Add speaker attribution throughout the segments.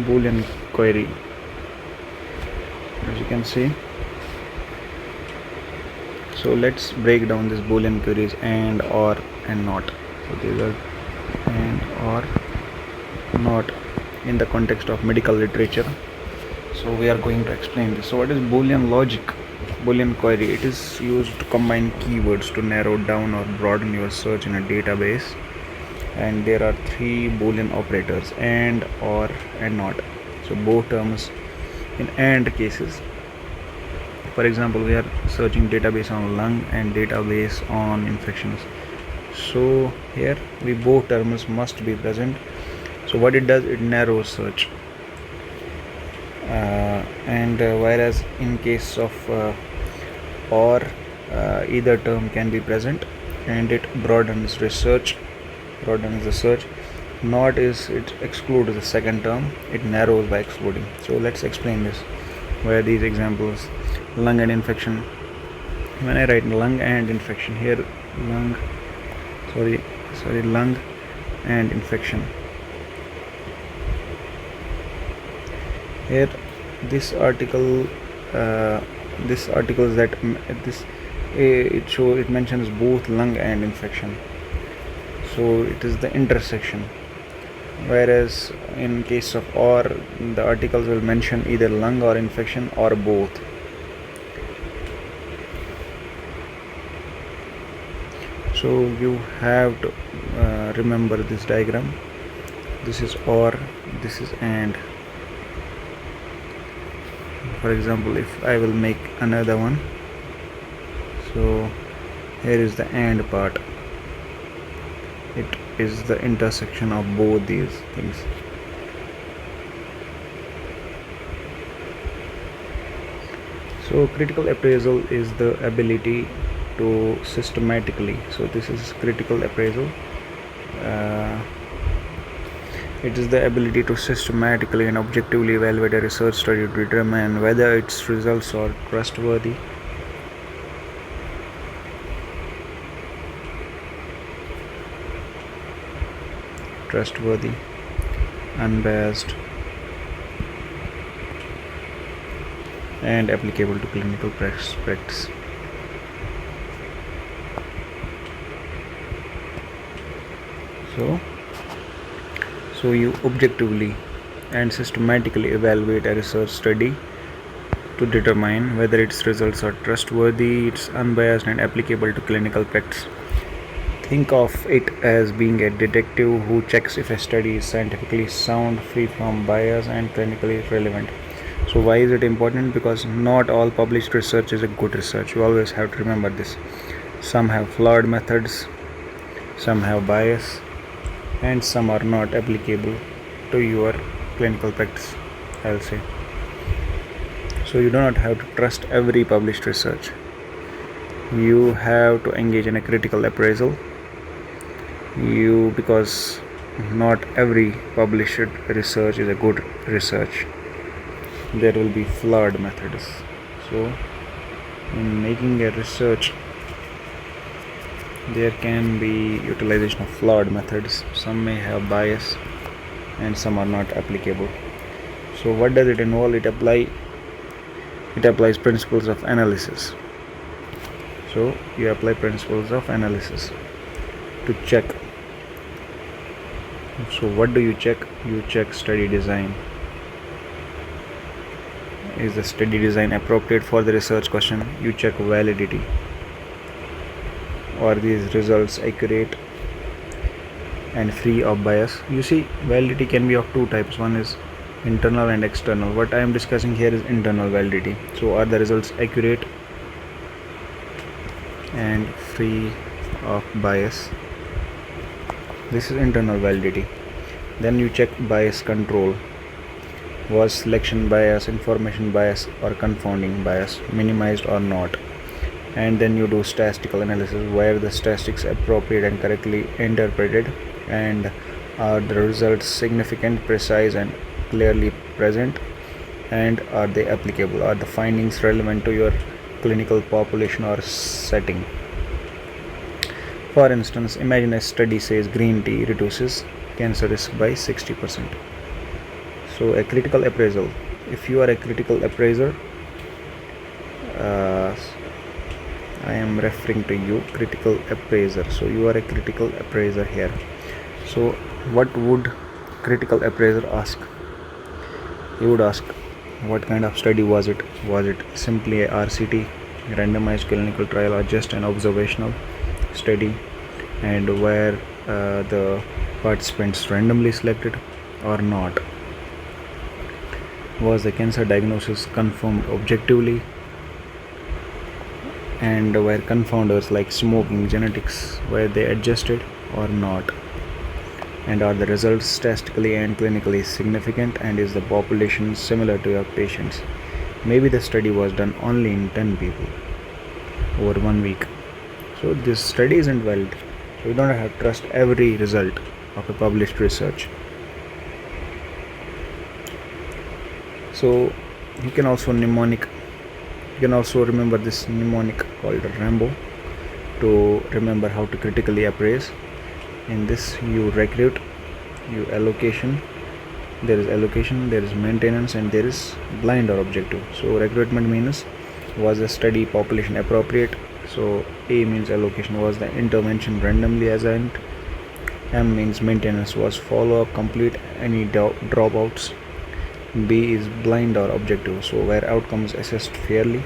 Speaker 1: Boolean query. As you can see, so let's break down this Boolean queries and, or, and not. So these are and, or, not in the context of medical literature. So we are going to explain this. So what is Boolean logic? Boolean query, it is used to combine keywords to narrow down or broaden your search in a database. And there are three Boolean operators: and, or, and not. So both terms in and cases. For example, we are searching database on lung and database on infections. So here both terms must be present. So what it does, it narrows search. Whereas in case of or, either term can be present and it broadens the search. Not is it excludes the second term, it narrows by excluding. So let's explain this via these examples. Lung and infection. When I write lung and infection here, lung and infection. Here this article it mentions both lung and infection, so it is the intersection. Whereas in case of or, the articles will mention either lung or infection or both. So you have to remember this diagram. This is or, this is and. For example, if I will make another one, so here is the and part. It is the intersection of both these things. So critical appraisal is the ability to systematically, so this is critical appraisal. It is the ability to systematically and objectively evaluate a research study to determine whether its results are trustworthy, unbiased, and applicable to clinical practice. So you objectively and systematically evaluate a research study to determine whether its results are trustworthy, it's unbiased, and applicable to clinical practice. Think of it as being a detective who checks if a study is scientifically sound, free from bias, and clinically relevant. So why is it important? Because not all published research is a good research. You always have to remember this. Some have flawed methods, some have bias, and some are not applicable to your clinical practice, I'll say. So you do not have to trust every published research. You have to engage in a critical appraisal. Because not every published research is a good research. There will be flawed methods. So in making a research, there can be utilization of flawed methods. Some may have bias and some are not applicable. So what does it involve? It applies principles of analysis. So you apply principles of analysis to check. So what do you check? You check study design. Is the study design appropriate for the research question? You check validity. Are these results accurate and free of bias? You see, validity can be of two types. One is internal and external. What I am discussing here is internal validity. So are the results accurate and free of bias? This is internal validity. Then you check bias control. Was selection bias, information bias, or confounding bias minimized or not? And then you do statistical analysis. Where the statistics appropriate and correctly interpreted, and are the results significant, precise, and clearly present, and are they applicable? Are the findings relevant to your clinical population or setting? For instance, imagine a study says green tea reduces cancer risk by 60%. So a critical appraisal, if you are a critical appraiser, I am referring to you, critical appraiser. So you are a critical appraiser here. So what would critical appraiser ask? He would ask, what kind of study was it? Was it simply a RCT, randomized clinical trial, or just an observational study? And were the participants randomly selected or not? Was the cancer diagnosis confirmed objectively? And were confounders like smoking, genetics, were they adjusted or not? And are the results statistically and clinically significant, and is the population similar to your patients? Maybe the study was done only in 10 people over 1 week. So this study isn't valid. So you don't have to trust every result of a published research. So you can also remember this mnemonic called Rambo to remember how to critically appraise. In this, you recruit, you allocation, there is maintenance, and there is blind or objective. So recruitment means, was the study population appropriate? So A means allocation, was the intervention randomly assigned? M means maintenance, was follow-up complete, any dropouts? B is blind or objective, so were outcomes assessed fairly?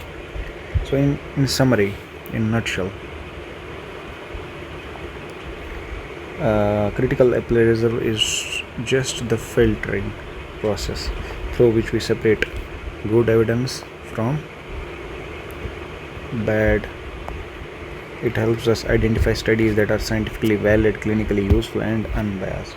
Speaker 1: So in summary, in nutshell, critical appraisal is just the filtering process through which we separate good evidence from bad. It helps us identify studies that are scientifically valid, clinically useful, and unbiased.